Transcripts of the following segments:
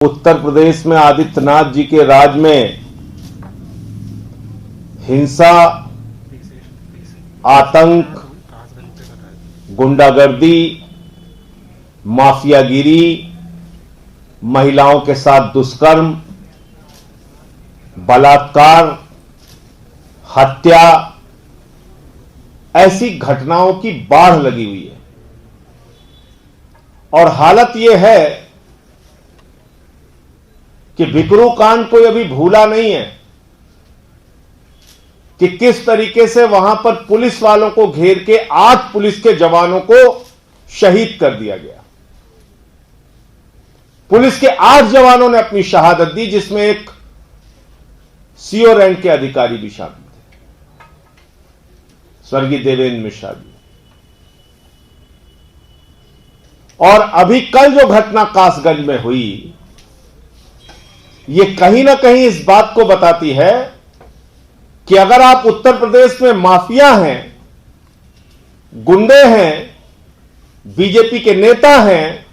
उत्तर प्रदेश में आदित्यनाथ जी के राज में हिंसा, आतंक, गुंडागर्दी, माफियागिरी, महिलाओं के साथ दुष्कर्म, बलात्कार, हत्या, ऐसी घटनाओं की बाढ़ लगी हुई है। और हालत यह है कि बिकरू कांड कोई अभी भूला नहीं है कि किस तरीके से वहां पर पुलिस वालों को घेर के 8 पुलिस के जवानों को शहीद कर दिया गया। पुलिस के 8 जवानों ने अपनी शहादत दी, जिसमें एक सीओ रैंक के अधिकारी भी शामिल थे, स्वर्गीय देवेंद्र मिश्रा जी। और अभी कल जो घटना कासगंज में हुई, यह कहीं ना कहीं इस बात को बताती है कि अगर आप उत्तर प्रदेश में माफिया हैं, गुंडे हैं, बीजेपी के नेता हैं,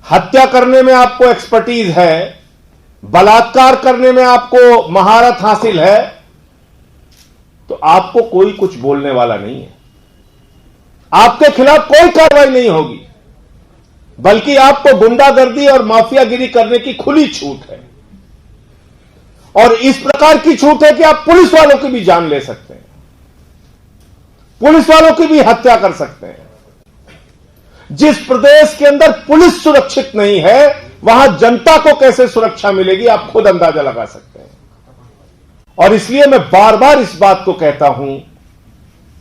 हत्या करने में आपको एक्सपर्टीज है, बलात्कार करने में आपको महारत हासिल है, तो आपको कोई कुछ बोलने वाला नहीं है। आपके खिलाफ कोई कार्रवाई नहीं होगी, बल्कि आपको गुंडागर्दी और माफियागिरी करने की खुली छूट है। और इस प्रकार की छूट है कि आप पुलिस वालों की भी जान ले सकते हैं, पुलिस वालों की भी हत्या कर सकते हैं। जिस प्रदेश के अंदर पुलिस सुरक्षित नहीं है, वहां जनता को कैसे सुरक्षा मिलेगी, आप खुद अंदाजा लगा सकते हैं। और इसलिए मैं बार बार इस बात को कहता हूं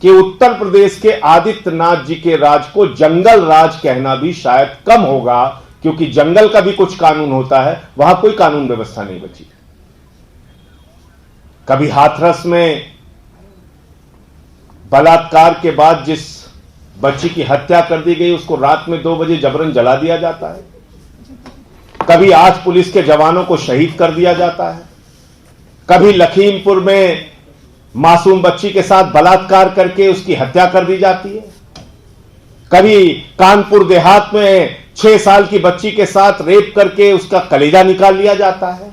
कि उत्तर प्रदेश के आदित्यनाथ जी के राज को जंगल राज कहना भी शायद कम होगा, क्योंकि जंगल का भी कुछ कानून होता है, वहां कोई कानून व्यवस्था नहीं बची। कभी हाथरस में बलात्कार के बाद जिस बच्ची की हत्या कर दी गई, उसको रात में 2 बजे जबरन जला दिया जाता है। कभी 8 पुलिस के जवानों को शहीद कर दिया जाता है। कभी लखीमपुर में मासूम बच्ची के साथ बलात्कार करके उसकी हत्या कर दी जाती है। कभी कानपुर देहात में 6 साल की बच्ची के साथ रेप करके उसका कलेजा निकाल लिया जाता है।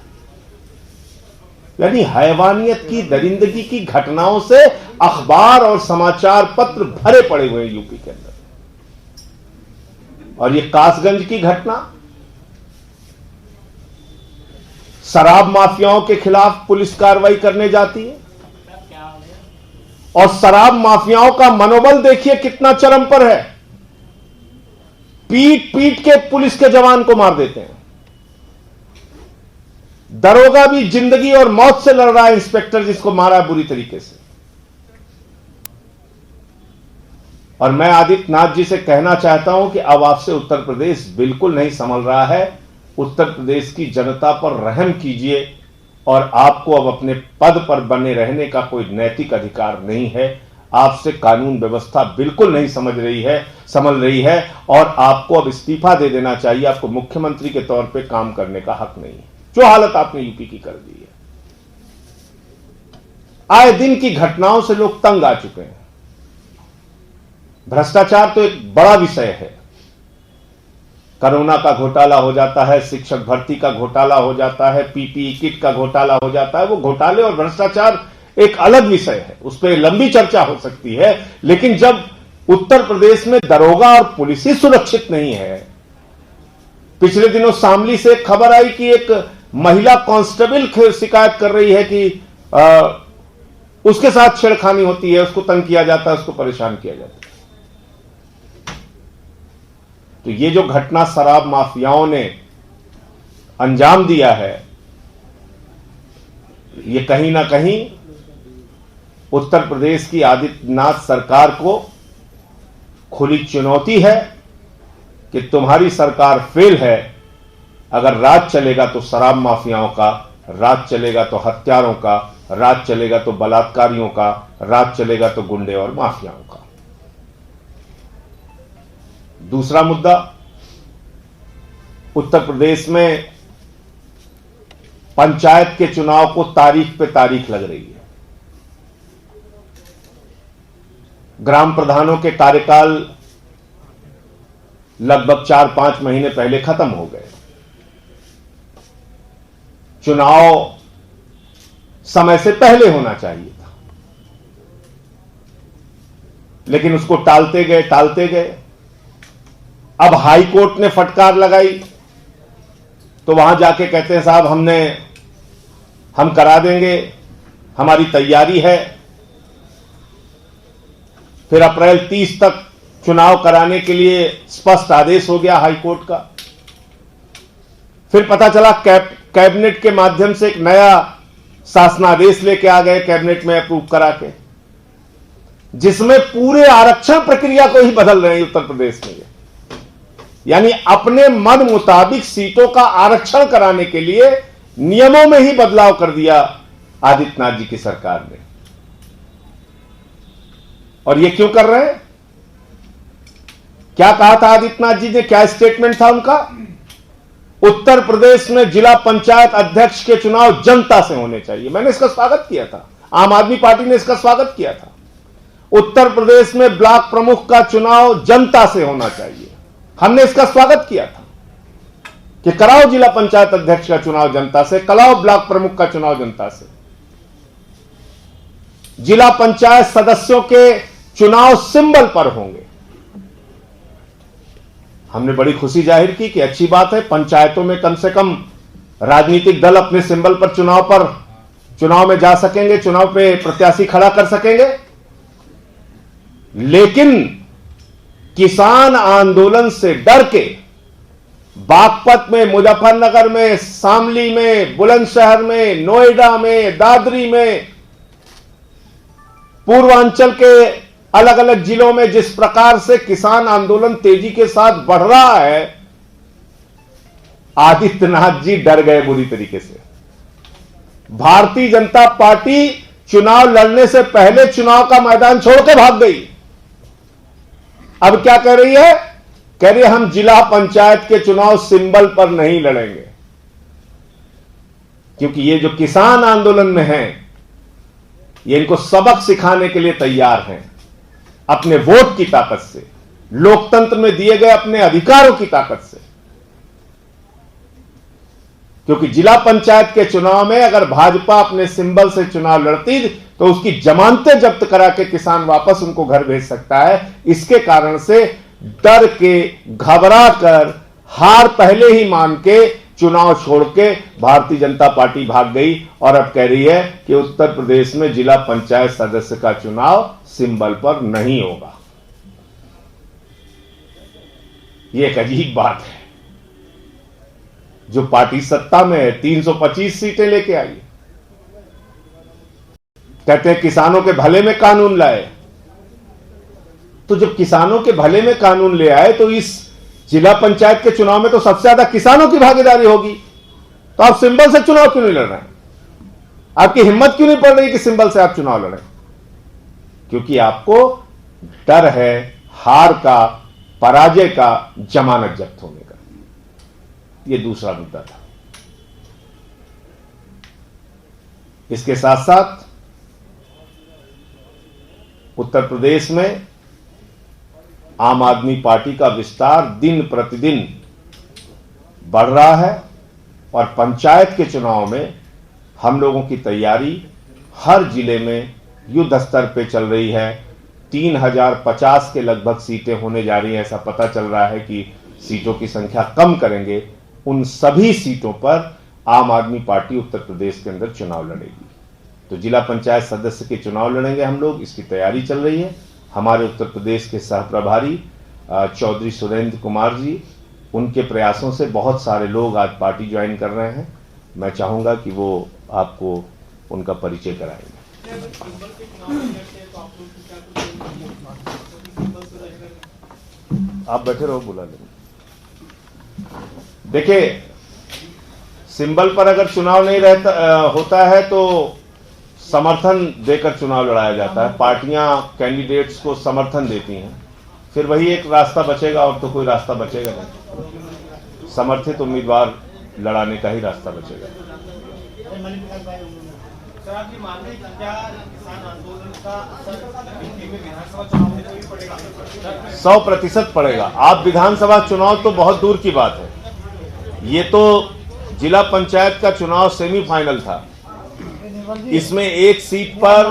यानी हैवानियत की, दरिंदगी की घटनाओं से अखबार और समाचार पत्र भरे पड़े हुए हैं यूपी के अंदर। और ये कासगंज की घटना, शराब माफियाओं के खिलाफ पुलिस कार्रवाई करने जाती है, और शराब माफियाओं का मनोबल देखिए कितना चरम पर है। पीट पीट के पुलिस के जवान को मार देते हैं। दरोगा भी जिंदगी और मौत से लड़ रहा है, इंस्पेक्टर जिसको मारा है बुरी तरीके से। और मैं आदित्यनाथ जी से कहना चाहता हूं कि अब आपसे उत्तर प्रदेश बिल्कुल नहीं संभल रहा है। उत्तर प्रदेश की जनता पर रहम कीजिए, और आपको अब अपने पद पर बने रहने का कोई नैतिक अधिकार नहीं है। आपसे कानून व्यवस्था बिल्कुल नहीं संभल रही है, और आपको अब इस्तीफा दे देना चाहिए। आपको मुख्यमंत्री के तौर पे काम करने का हक नहीं है। जो हालत आपने यूपी की कर दी है, आए दिन की घटनाओं से लोग तंग आ चुके हैं। भ्रष्टाचार तो एक बड़ा विषय है। कोरोना का घोटाला हो जाता है, शिक्षक भर्ती का घोटाला हो जाता है, पीपीई किट का घोटाला हो जाता है। वो घोटाले और भ्रष्टाचार एक अलग विषय है, उस पर लंबी चर्चा हो सकती है। लेकिन जब उत्तर प्रदेश में दरोगा और पुलिस ही सुरक्षित नहीं है, पिछले दिनों शामली से एक खबर आई कि एक महिला कांस्टेबल शिकायत कर रही है कि उसके साथ छेड़खानी होती है, उसको तंग किया जाता है, उसको परेशान किया जाता है। तो ये जो घटना शराब माफियाओं ने अंजाम दिया है, ये कहीं ना कहीं उत्तर प्रदेश की आदित्यनाथ सरकार को खुली चुनौती है कि तुम्हारी सरकार फेल है। अगर राज चलेगा तो शराब माफियाओं का, राज चलेगा तो हत्यारों का, राज चलेगा तो बलात्कारियों का, राज चलेगा तो गुंडे और माफियाओं का। दूसरा मुद्दा, उत्तर प्रदेश में पंचायत के चुनाव को तारीख पे तारीख लग रही है। ग्राम प्रधानों के कार्यकाल लगभग 4-5 महीने पहले खत्म हो गए। चुनाव समय से पहले होना चाहिए था, लेकिन उसको टालते गए। अब हाई कोर्ट ने फटकार लगाई तो वहां जाके कहते हैं साहब हम करा देंगे, हमारी तैयारी है। फिर अप्रैल 30 तक चुनाव कराने के लिए स्पष्ट आदेश हो गया हाई कोर्ट का। फिर पता चला कैबिनेट के माध्यम से एक नया शासनादेश लेके आ गए, कैबिनेट में अप्रूव करा के, जिसमें पूरे आरक्षण प्रक्रिया को ही बदल रहे हैं उत्तर प्रदेश में। यानी अपने मन मुताबिक सीटों का आरक्षण कराने के लिए नियमों में ही बदलाव कर दिया आदित्यनाथ जी की सरकार ने। और ये क्यों कर रहे हैं? क्या कहा था आदित्यनाथ जी ने, क्या स्टेटमेंट था उनका? उत्तर प्रदेश में जिला पंचायत अध्यक्ष के चुनाव जनता से होने चाहिए। मैंने इसका स्वागत किया था, आम आदमी पार्टी ने इसका स्वागत किया था। उत्तर प्रदेश में ब्लॉक प्रमुख का चुनाव जनता से होना चाहिए, हमने इसका स्वागत किया था कि कराओ जिला पंचायत अध्यक्ष का चुनाव जनता से, कराओ ब्लॉक प्रमुख का चुनाव जनता से। जिला पंचायत सदस्यों के चुनाव सिंबल पर होंगे। हमने बड़ी खुशी जाहिर की कि अच्छी बात है, पंचायतों में कम से कम राजनीतिक दल अपने सिंबल पर चुनाव में जा सकेंगे, चुनाव पे प्रत्याशी खड़ा कर सकेंगे। लेकिन किसान आंदोलन से डर के बागपत में, मुजफ्फरनगर में, शामली में, बुलंदशहर में, नोएडा में, दादरी में, पूर्वांचल के अलग अलग जिलों में जिस प्रकार से किसान आंदोलन तेजी के साथ बढ़ रहा है, आदित्यनाथ जी डर गए बुरी तरीके से। भारतीय जनता पार्टी चुनाव लड़ने से पहले चुनाव का मैदान छोड़ के भाग गई। अब क्या कह रही है? कह रही है हम जिला पंचायत के चुनाव सिंबल पर नहीं लड़ेंगे, क्योंकि ये जो किसान आंदोलन में हैं, ये इनको सबक सिखाने के लिए तैयार हैं, अपने वोट की ताकत से, लोकतंत्र में दिए गए अपने अधिकारों की ताकत से। क्योंकि जिला पंचायत के चुनाव में अगर भाजपा अपने सिंबल से चुनाव लड़ती तो उसकी जमानतें जब्त करा के किसान वापस उनको घर भेज सकता है। इसके कारण से डर के, घबरा कर, हार पहले ही मान के चुनाव छोड़ के भारतीय जनता पार्टी भाग गई और अब कह रही है कि उत्तर प्रदेश में जिला पंचायत सदस्य का चुनाव सिंबल पर नहीं होगा। यह एक अजीब बात है। जो पार्टी सत्ता में है 325 सीटें लेके आई, कहते हैं किसानों के भले में कानून लाए। तो जब किसानों के भले में कानून ले आए तो इस जिला पंचायत के चुनाव में तो सबसे ज्यादा किसानों की भागीदारी होगी, तो आप सिंबल से चुनाव क्यों नहीं लड़ रहे हैं? आपकी हिम्मत क्यों नहीं पड़ रही कि सिंबल से आप चुनाव लड़ें? क्योंकि आपको डर है हार का, पराजय का, जमानत जब्त होने का। यह दूसरा मुद्दा था। इसके साथ साथ उत्तर प्रदेश में आम आदमी पार्टी का विस्तार दिन प्रतिदिन बढ़ रहा है और पंचायत के चुनाव में हम लोगों की तैयारी हर जिले में युद्ध स्तर पे चल रही है। 3050 के लगभग सीटें होने जा रही हैं। ऐसा पता चल रहा है कि सीटों की संख्या कम करेंगे। उन सभी सीटों पर आम आदमी पार्टी उत्तर प्रदेश के अंदर चुनाव लड़ेगी। तो जिला पंचायत सदस्य के चुनाव लड़ेंगे हम लोग, इसकी तैयारी चल रही है। हमारे उत्तर प्रदेश के सह प्रभारी चौधरी सुरेंद्र कुमार जी, उनके प्रयासों से बहुत सारे लोग आज पार्टी ज्वाइन कर रहे हैं। मैं चाहूंगा कि वो आपको उनका परिचय कराएंगे। आप बैठे रहो, बुला लेंगे। देखिए, सिंबल पर अगर चुनाव नहीं होता है तो समर्थन देकर चुनाव लड़ाया जाता है। पार्टियां कैंडिडेट्स को समर्थन देती हैं, फिर वही एक रास्ता बचेगा और तो कोई रास्ता बचेगा नहीं। समर्थित उम्मीदवार लड़ाने का ही रास्ता बचेगा। 100% पड़ेगा। आप विधानसभा चुनाव तो बहुत दूर की बात है, ये तो जिला पंचायत का चुनाव सेमीफाइनल था। इसमें एक सीट पर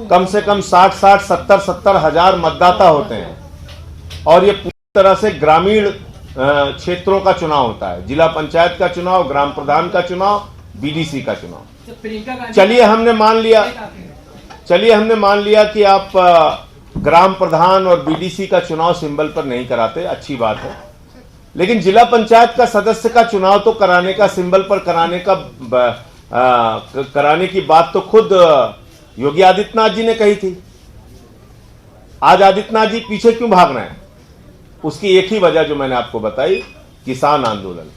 कम से कम 60-60, 70-70 हजार मतदाता होते हैं और ये पूरी तरह से ग्रामीण क्षेत्रों का चुनाव होता है। जिला पंचायत का चुनाव, ग्राम प्रधान का चुनाव, बीडीसी का चुनाव। चलिए हमने मान लिया कि आप ग्राम प्रधान और बीडीसी का चुनाव सिंबल पर नहीं कराते, अच्छी बात है। लेकिन जिला पंचायत का सदस्य का चुनाव तो कराने का, सिंबल पर कराने की बात तो खुद योगी आदित्यनाथ जी ने कही थी। आज आदित्यनाथ जी पीछे क्यों भाग रहे हैं? उसकी एक ही वजह जो मैंने आपको बताई, किसान आंदोलन।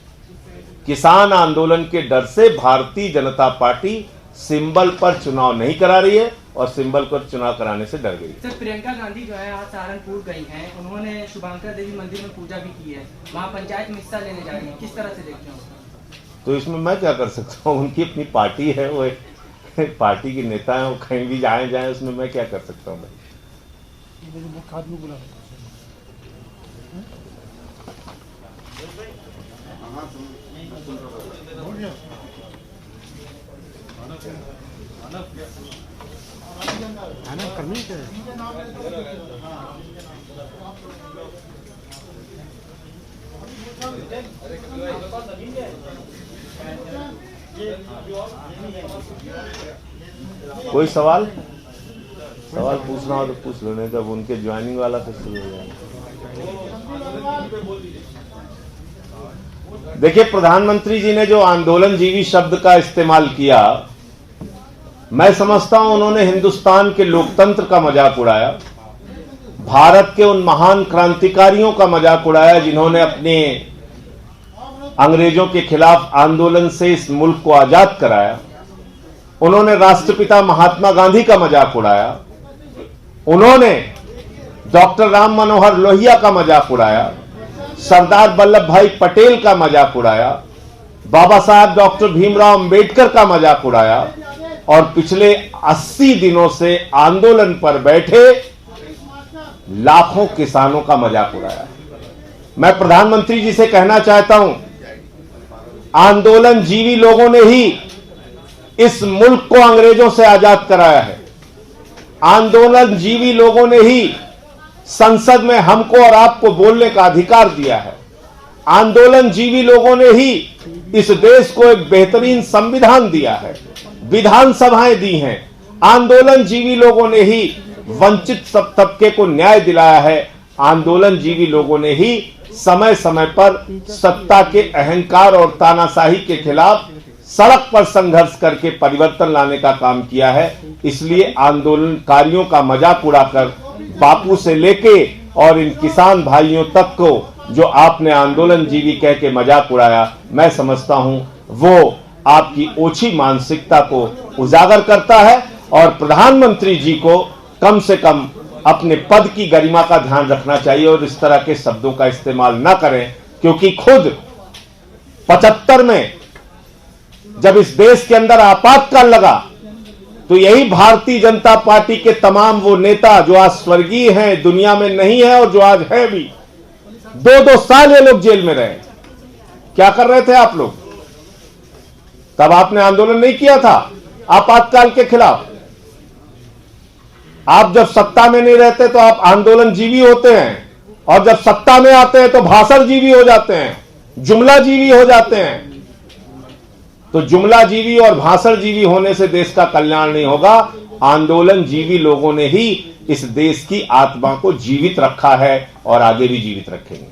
किसान आंदोलन के डर से भारतीय जनता पार्टी सिंबल पर चुनाव नहीं करा रही है और सिंबल पर चुनाव कराने से डर गई। सर, प्रियंका गांधी जो है आज सहारनपुर गई हैं, उन्होंने शुभंकर देवी मंदिर में पूजा भी की है, वहां पंचायत में हिस्सा लेने जा रही है, किस तरह से देखते हैं? तो इसमें मैं क्या कर सकता हूँ? उनकी अपनी पार्टी है, वो एक पार्टी की नेता है, वो कहीं भी जाए उसमें मैं क्या कर सकता हूँ? कोई सवाल पूछना हो तो पूछ लो, नहीं तो उनके ज्वाइनिंग वाला तो शुरू हो जाएगा। देखिए, प्रधानमंत्री जी ने जो आंदोलनजीवी शब्द का इस्तेमाल किया, मैं समझता हूं उन्होंने हिंदुस्तान के लोकतंत्र का मजाक उड़ाया, भारत के उन महान क्रांतिकारियों का मजाक उड़ाया जिन्होंने अपने अंग्रेजों के खिलाफ आंदोलन से इस मुल्क को आजाद कराया। उन्होंने राष्ट्रपिता महात्मा गांधी का मजाक उड़ाया, उन्होंने डॉक्टर राम मनोहर लोहिया का मजाक उड़ाया, सरदार वल्लभ भाई पटेल का मजाक उड़ाया, बाबा साहब डॉक्टर भीमराव अंबेडकर का मजाक उड़ाया और पिछले 80 दिनों से आंदोलन पर बैठे लाखों किसानों का मजाक उड़ाया। मैं प्रधानमंत्री जी से कहना चाहता हूं, आंदोलनजीवी लोगों ने ही इस मुल्क को अंग्रेजों से आजाद कराया है। आंदोलनजीवी लोगों ने ही संसद में हमको और आपको बोलने का अधिकार दिया है। आंदोलनजीवी लोगों ने ही इस देश को एक बेहतरीन संविधान दिया है, विधानसभाएं दी हैं। आंदोलनजीवी लोगों ने ही वंचित सब तबके को न्याय दिलाया है। आंदोलनजीवी लोगों ने ही समय समय पर सत्ता के अहंकार और तानाशाही के खिलाफ सड़क पर संघर्ष करके परिवर्तन लाने का काम किया है। इसलिए आंदोलनकारियों का मजाक उड़ाकर बापू से लेके और इन किसान भाइयों तक को जो आपने आंदोलनजीवी कह के मजाक उड़ाया, मैं समझता हूं वो आपकी ओछी मानसिकता को उजागर करता है और प्रधानमंत्री जी को कम से कम अपने पद की गरिमा का ध्यान रखना चाहिए और इस तरह के शब्दों का इस्तेमाल ना करें, क्योंकि खुद 75 में जब इस देश के अंदर आपातकाल लगा तो यही भारतीय जनता पार्टी के तमाम वो नेता जो आज स्वर्गीय हैं, दुनिया में नहीं है और जो आज है भी, 2-2 साल ये लोग जेल में रहे। क्या कर रहे थे आप लोग? तब आपने आंदोलन नहीं किया था आपातकाल के खिलाफ। आप जब सत्ता में नहीं रहते तो आप आंदोलनजीवी होते हैं और जब सत्ता में आते हैं तो भाषणजीवी हो जाते हैं, जुमलाजीवी हो जाते हैं। तो जुमलाजीवी और भाषणजीवी होने से देश का कल्याण नहीं होगा। आंदोलनजीवी लोगों ने ही इस देश की आत्मा को जीवित रखा है और आगे भी जीवित रखेंगे।